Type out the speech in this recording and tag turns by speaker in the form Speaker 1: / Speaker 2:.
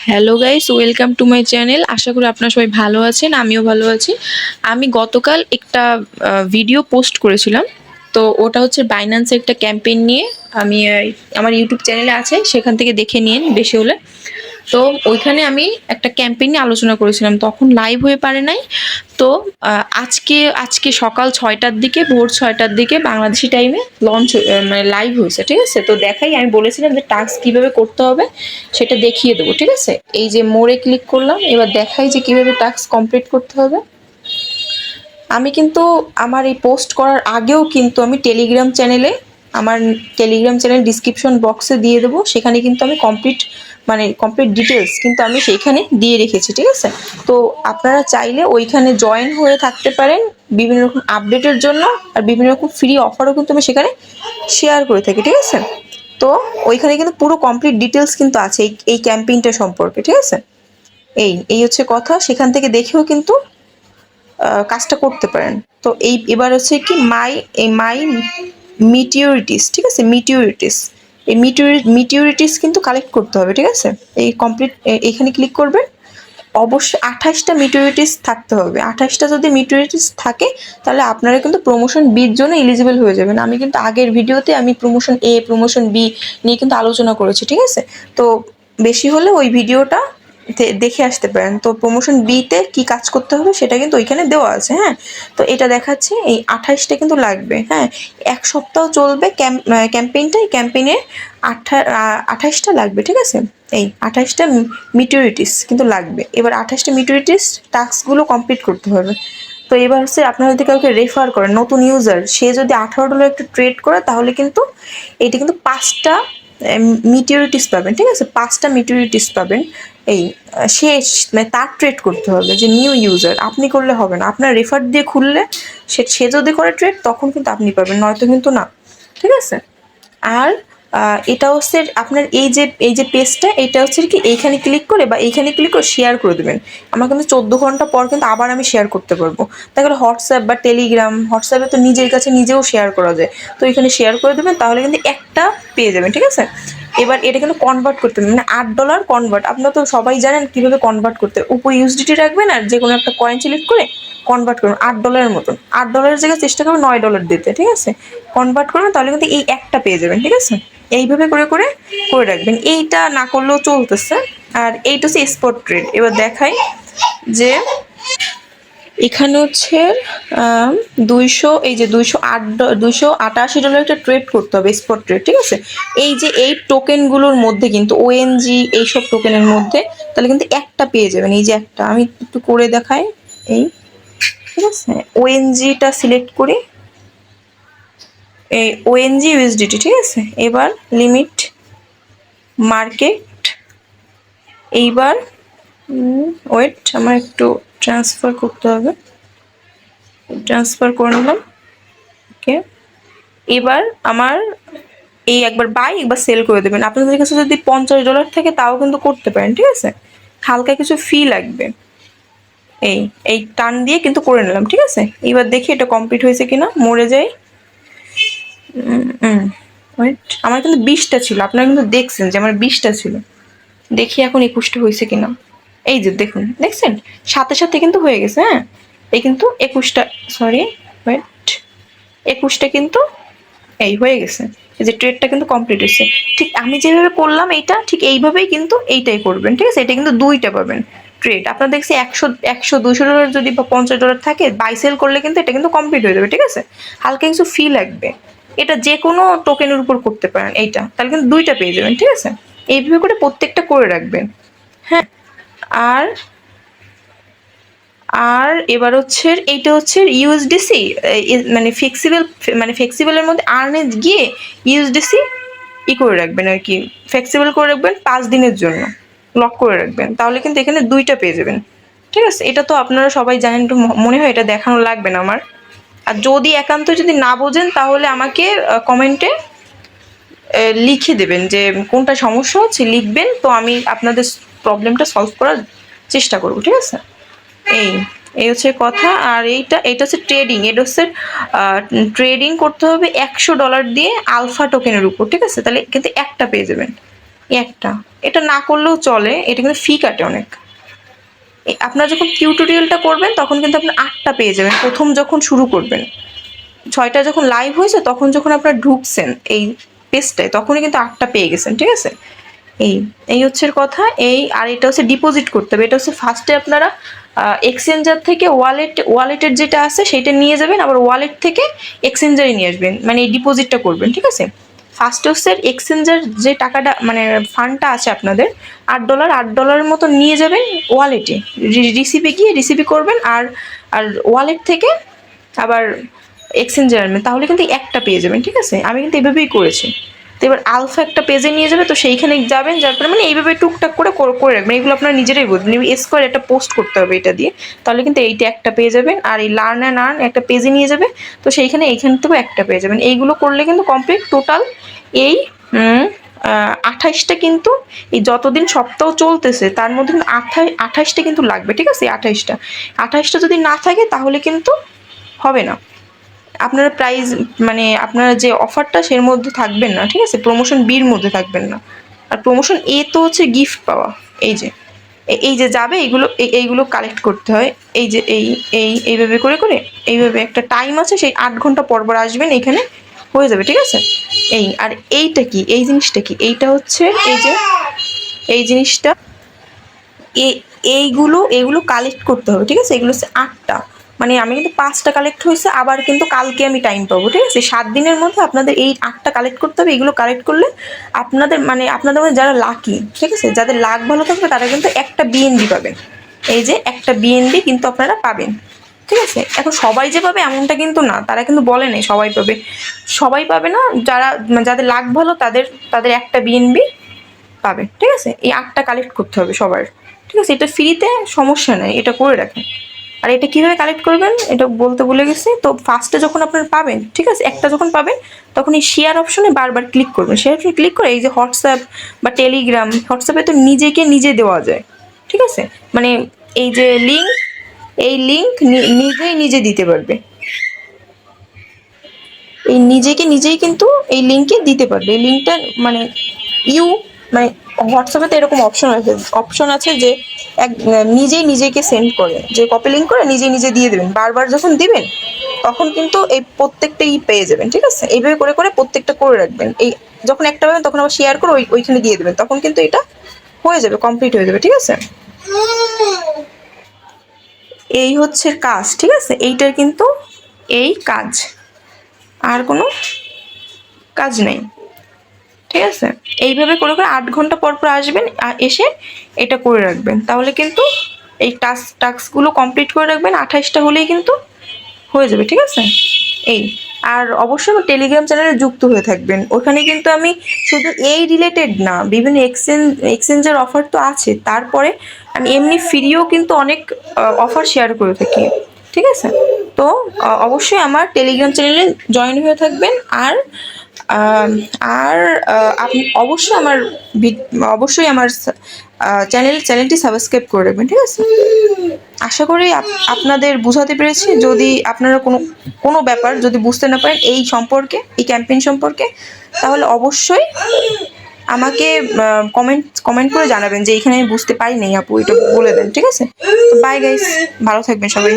Speaker 1: Hello guys, welcome to my channel. আশা করি আপনারা সবাই ভালো আছেন, আমিও ভালো আছি। আমি গতকাল একটা ভিডিও পোস্ট করেছিলাম। তো ওটা হচ্ছে বাইন্যান্সের একটা ক্যাম্পেইন নিয়ে। আমি আমার ইউটিউব চ্যানেলে আছে, সেখান থেকে দেখে নিন বেশি হলে। তো ওইখানে আমি একটা ক্যাম্পেইন নিয়ে আলোচনা করেছিলাম, তখন লাইভ হয়ে পারে নাই। তো আজকে আজকে সকাল 6টার দিকে, ভোর 6টার দিকে বাংলাদেশি টাইমে লঞ্চ মানে লাইভ হয়েছে, ঠিক আছে? তো দেখাই, আমি বলেছিলাম যে টাস্ক কিভাবে করতে হবে সেটা দেখিয়ে দেবো, ঠিক আছে? এই যে মোড়ে ক্লিক করলাম, এবার দেখাই যে কিভাবে টাস্ক কমপ্লিট করতে হবে। আমি কিন্তু আমার এই পোস্ট করার আগেও কিন্তু আমি টেলিগ্রাম চ্যানেলে, আমার টেলিগ্রাম চ্যানেল ডিসক্রিপশন বক্সে দিয়ে দেবো, সেখানে কিন্তু আমি কমপ্লিট ডিটেলস কিন্তু আমি সেইখানে দিয়ে রেখেছি, ঠিক আছে? তো আপনারা চাইলে ওইখানে জয়েন হয়ে থাকতে পারেন বিভিন্ন রকম আপডেটের জন্য। আর বিভিন্ন রকম ফ্রি অফারও কিন্তু আমি সেখানে শেয়ার করে থাকি, ঠিক আছে? তো ওইখানে কিন্তু পুরো কমপ্লিট ডিটেলস কিন্তু আছে এই ক্যাম্পেইনটা সম্পর্কে, ঠিক আছে? এই হচ্ছে কথা, সেখান থেকে দেখেও কিন্তু কাজটা করতে পারেন। তো এবার হচ্ছে কি মাই মিটিওরিটিস, ঠিক আছে? মিটিওরিটিস, এই মিটিওরিটিস কিন্তু কালেক্ট করতে হবে, ঠিক আছে? এই কমপ্লিট এখানে ক্লিক করবেন। অবশ্যই 28টা মিটিওরিটিস থাকতে হবে। 28টা যদি মিটিওরিটিস থাকে, তাহলে আপনারা কিন্তু প্রমোশন বির জন্য এলিজিবল হয়ে যাবেন। আমি কিন্তু আগের ভিডিওতে আমি প্রমোশন এ, প্রমোশন বি নিয়ে কিন্তু আলোচনা করেছি, ঠিক আছে? তো বেশি হলে ওই ভিডিওটা দেখে আসতে পারেন। তো প্রমোশন বিতে কি কাজ করতে হবে সেটা কিন্তু ওইখানে দেওয়া আছে, হ্যাঁ? তো এটা দেখাচ্ছে এই 28টা কিন্তু লাগবে, হ্যাঁ? 1 সপ্তাহ চলবে ক্যাম্পেইনটা। এই ক্যাম্পেইনে 28টা লাগবে, ঠিক আছে? এই 28টা মিটিওরিটিস কিন্তু লাগবে। এবার 28টা মিটিওরিটিস টাস্কগুলো কমপ্লিট করতে হবে। তো এবার হচ্ছে আপনারা যদি কাউকে রেফার করেন, নতুন ইউজার, সে যদি $18 একটা ট্রেড করে, তাহলে কিন্তু এটা কিন্তু 5টা মিটিওরিটিস পাবেন, ঠিক আছে? 5টা মিটিওরিটিস পাবেন। এই সে মানে তার ট্রেড করতে হবে, যে নিউ ইউজার, আপনি করলে হবে না। আপনার রেফার দিয়ে খুললে সে যদি করে ট্রেড, তখন কিন্তু আপনি পাবেন, নয়তো কিন্তু না, ঠিক আছে? আর এটা হচ্ছে আপনার এই যে পেজটা, এটা হচ্ছে কি এইখানে ক্লিক করে বা এইখানে ক্লিক করে শেয়ার করে দেবেন। আমার কিন্তু 14 ঘন্টা পর কিন্তু আবার আমি শেয়ার করতে পারবো। তাহলে হোয়াটসঅ্যাপ বা টেলিগ্রাম, হোয়াটসঅ্যাপে তো নিজের কাছে নিজেও শেয়ার করা যায়। তো এখানে শেয়ার করে দেবেন, তাহলে কিন্তু একটা পেয়ে যাবেন, ঠিক আছে? এবার এটা কিন্তু কনভার্ট করতে হবে, মানে $8 কনভার্ট। আপনারা তো সবাই জানেন কিভাবে কনভার্ট করতে। উপর ইউএসডিটি রাখবেন আর যে কোনো একটা কয়েন সিলেক্ট করে কনভার্ট করুন $8 মতন। $8 জায়গায় চেষ্টা করবেন $9 দিতে, ঠিক আছে? কনভার্ট করবেন, তাহলে কিন্তু এই একটা পেয়ে যাবেন, ঠিক আছে? এইভাবে করে করে করে রাখবেন। এইটা না করলেও চলতেছে। আর এইটা হচ্ছে স্পট ট্রেড। এবার দেখাই যে এখানে হচ্ছে 288 ডলার একটা ট্রেড করতে হবে, স্পট ট্রেড, ঠিক আছে? এই যে এই টোকেনগুলোর মধ্যে কিন্তু ওএনজি, এইসব টোকেনের মধ্যে, তাহলে কিন্তু একটা পেয়ে যাবেন। এই যে একটা, আমি একটু করে দেখাই। এই, ঠিক আছে, ওএনজিটা সিলেক্ট করি, এই ওএনজি ইউএসডিটি, ঠিক আছে? এবার লিমিট মার্কেট, এইবার ওয়েট, আমার একটু ট্রান্সফার করতে হবে, ট্রান্সফার করে নিলাম। ওকে, এবার আমার এই একবার বাই একবার সেল করে দেবেন। আপনাদের কাছে যদি $50 থাকে, তাও কিন্তু করতে পারেন, ঠিক আছে? হালকা কিছু ফি লাগবে। এই এই টান দিয়ে কিন্তু করে নিলাম, ঠিক আছে? এবার দেখি এটা কমপ্লিট হয়েছে কিনা, মরে যাই। ওয়েট, আমার কিন্তু 20টা ছিল, আপনারা কিন্তু দেখছেন যে আমার 20টা ছিল। দেখি এখন 21টা হয়েছে কিনা। এই যে দেখুন, দেখছেন, সাথে সাথে কিন্তু হয়ে গেছে, হ্যাঁ? এই কিন্তু 21টা, সরি ওয়েট, 21টা কিন্তু এই হয়ে গেছে। এই যে ট্রেডটা কিন্তু কমপ্লিট হয়েছে। ঠিক আমি যেভাবে করলাম এইটা, ঠিক এইভাবেই কিন্তু এইটাই করবেন, ঠিক আছে? এটা কিন্তু 2টা পাবেন ট্রেড। আপনার দেখছি 100, 200 ডলার যদি বা $50 থাকে, বাই সেল করলে কিন্তু এটা কিন্তু কমপ্লিট হয়ে যাবে, ঠিক আছে? হালকা কিছু ফি লাগবে। এটা যে কোনো টোকেনের উপর করতে পারেন এইটা, তাহলে কিন্তু 2টা পেয়ে যাবেন, ঠিক আছে? এইভাবে করে প্রত্যেকটা করে রাখবেন, হ্যাঁ? আর আর এবার হচ্ছে এইটা হচ্ছে ইউএসডিসি, মানে ফ্লেক্সিবলের মধ্যে আর্নে গিয়ে ইউএসডিসি করে রাখবেন আর কি, ফ্লেক্সিবল করে রাখবেন 5 দিনের জন্য, লক করে রাখবেন, তাহলে কিন্তু এখানে 2টা পেয়ে যাবেন, ঠিক আছে? এটা তো আপনারা সবাই জানেন, একটু মনে হয় এটা দেখানো লাগবে না আমার। আর যদি একান্ত যদি না বোঝেন, তাহলে আমাকে কমেন্টে লিখে দেবেন যে কোনটা সমস্যা হচ্ছে, লিখবেন, তো আমি আপনাদের প্রবলেমটা সলভ করার চেষ্টা করবো, ঠিক আছে? এই এই হচ্ছে কথা। আর এটা হচ্ছে ট্রেডিং। এটা হচ্ছে ট্রেডিং করতে হবে $100 দিয়ে আলফা টোকেনের উপর, ঠিক আছে? তাহলে কিন্তু একটা পেয়ে যাবেন। একটা, এটা না করলেও চলে, এটা কিন্তু ফি কাটে অনেক। আপনারা যখন টিউটোরিয়ালটা করবেন তখন কিন্তু আপনি 8টা পেয়ে যাবেন, প্রথম যখন শুরু করবেন। 6টা যখন লাইভ হয়েছে তখন যখন আপনারা ঢুকছেন এই পেজটায় তখনই কিন্তু 8টা পেয়ে গেছেন, ঠিক আছে। এই এই হচ্ছে কথা। এই আর এটা হচ্ছে ডিপোজিট করতে হবে। এটা হচ্ছে ফার্স্টে আপনারা এক্সচেঞ্জার থেকে ওয়ালেটের যেটা আছে সেটা নিয়ে যাবেন, আবার ওয়ালেট থেকে এক্সচেঞ্জারে নিয়ে আসবেন, মানে এই ডিপোজিটটা করবেন, ঠিক আছে। ফার্স্টে হচ্ছে এক্সচেঞ্জার যে টাকাটা মানে ফান্ডটা আছে আপনাদের $8 মতো নিয়ে যাবেন ওয়ালেটে, রিসিপে গিয়ে রিসিপি করবেন, আর আর ওয়ালেট থেকে আবার এক্সচেঞ্জার, তাহলে কিন্তু একটা পেয়ে যাবেন, ঠিক আছে। আমি কিন্তু এভাবেই করেছি। তো এবার আলফা একটা পেজে নিয়ে যাবে, তো সেইখানে যাবেন, যার পরে মানে এইভাবে টুকটাক করে করে রাখবেন, এগুলো আপনারা নিজেরাই বুঝবেন। স্কোয়ার একটা পোস্ট করতে হবে এটা দিয়ে, তাহলে কিন্তু এইটা একটা পেয়ে যাবেন। আর এই লার্ন অ্যান্ড আর্ন একটা পেজে নিয়ে যাবে, তো সেইখানে এইখান থেকেও একটা পেয়ে যাবেন। এইগুলো করলে কিন্তু কমপ্লিট টোটাল এই 28টা কিন্তু, এই যতদিন সপ্তাহ চলতেছে তার মধ্যে কিন্তু 28টা কিন্তু লাগবে, ঠিক আছে। 28টা যদি না থাকে তাহলে কিন্তু হবে না। আপনারা প্রাইস মানে আপনারা যে অফারটা সের মধ্যে থাকবেন না, ঠিক আছে। প্রমোশন বির মধ্যে থাকবেন না। আর প্রমোশন এ তো হচ্ছে গিফট পাওয়া। এই যে এই যে যাবে এইগুলো কালেক্ট করতে হয়। এই যে এইভাবে করে করে এইভাবে একটা টাইম আছে, সেই 8 ঘন্টা পর পর আসবেন, এখানে হয়ে যাবে, ঠিক আছে। আর এইটা কি, এই জিনিসটা কি, এইটা হচ্ছে এই যে এই জিনিসটা, এইগুলো কালেক্ট করতে হবে, ঠিক আছে। এগুলো হচ্ছে 8টা, মানে আমি কিন্তু 5টা কালেক্ট হয়েছে, আবার কিন্তু কালকে আমি টাইম পাবো, ঠিক আছে। 7 দিনের মধ্যে আপনাদের এই 8টা কালেক্ট করতে হবে। এগুলো কালেক্ট করলে আপনাদের আপনাদের মধ্যে যারা লাকি, ঠিক আছে, যাদের লাক ভালো থাকবে তারা কিন্তু একটা বিএনবি পাবেন। এই যে একটা বিএনবি কিন্তু আপনারা পাবেন, ঠিক আছে। এখন সবাই যে পাবে এমনটা কিন্তু না, তারা কিন্তু বলে নেই সবাই পাবে, সবাই পাবে না। যাদের লাক ভালো তাদের তাদের একটা বিএনবি পাবে, ঠিক আছে। এই 8টা কালেক্ট করতে হবে সবার, ঠিক আছে। এটা ফ্রিতে, সমস্যা নেই, এটা করে রাখেন। আর এটা কিভাবে কালেক্ট করবেন এটা বলতে ভুলে গেছি। তো ফার্স্টে যখন আপনারা পাবেন, ঠিক আছে, একটা যখন পাবেন তখন এই শেয়ার অপশনে বারবার ক্লিক করবেন। শেয়ার অপশনে ক্লিক করে এই যে হোয়াটসঅ্যাপ বা টেলিগ্রাম, হোয়াটসঅ্যাপে তো নিজেকে নিজে দেওয়া যায়, ঠিক আছে। মানে এই যে লিঙ্ক নিজেই নিজে দিতে পারবে, এই নিজেকে নিজেই কিন্তু এই লিঙ্কে দিতে পারবে। এই লিঙ্কটা মানে ইউ মানে হোয়াটসঅ্যাপে তো এরকম অপশন আছে যে নিজেই নিজেকে সেন্ড করে, যে কপি লিঙ্ক করে নিজে নিজে দিয়ে দেবেন। বারবার যখন দিবেন তখন কিন্তু এই প্রত্যেকটাই পেয়ে যাবেন, ঠিক আছে। এইভাবে করে করে প্রত্যেকটা করে রাখবেন। এই যখন একটা পাবেন তখন আবার শেয়ার করে ওইখানে দিয়ে দেবেন, তখন কিন্তু এটা হয়ে যাবে, কমপ্লিট হয়ে যাবে, ঠিক আছে। এই হচ্ছে কাজ, ঠিক আছে। এইটার কিন্তু এই কাজ, আর কোনো কাজ নেই, ঠিক আছে। এইভাবে করে করে 8 ঘন্টা পর পর আসবেন, এসে এটা করে রাখবেন, তাহলে কিন্তু এই টাস্কগুলো কমপ্লিট করে রাখবেন। 28টা হলেই কিন্তু হয়ে যাবে, ঠিক আছে। এই আর অবশ্যই আমার টেলিগ্রাম চ্যানেলে যুক্ত হয়ে থাকবেন। ওখানে কিন্তু আমি শুধু এই রিলেটেড না, বিভিন্ন এক্সচেঞ্জের অফার তো আছে, তারপরে আমি এমনি ফ্রিও কিন্তু অনেক অফার শেয়ার করে থাকি, ঠিক আছে। তো অবশ্যই আমার টেলিগ্রাম চ্যানেলে জয়েন হয়ে থাকবেন। আর আর আপনি অবশ্যই আমার চ্যানেলটি সাবস্ক্রাইব করে রাখবেন, ঠিক আছে। আশা করি আপনাদের বুঝাতে পেরেছি। যদি আপনারা কোনো ব্যাপার যদি বুঝতে না পারেন এই সম্পর্কে, এই ক্যাম্পেইন সম্পর্কে, তাহলে অবশ্যই আমাকে কমেন্ট করে জানাবেন যে এখানে আমি বুঝতে পারি নাই আপু, এটা বলে দেন, ঠিক আছে। বাই গাইস, ভালো থাকবেন সবাই।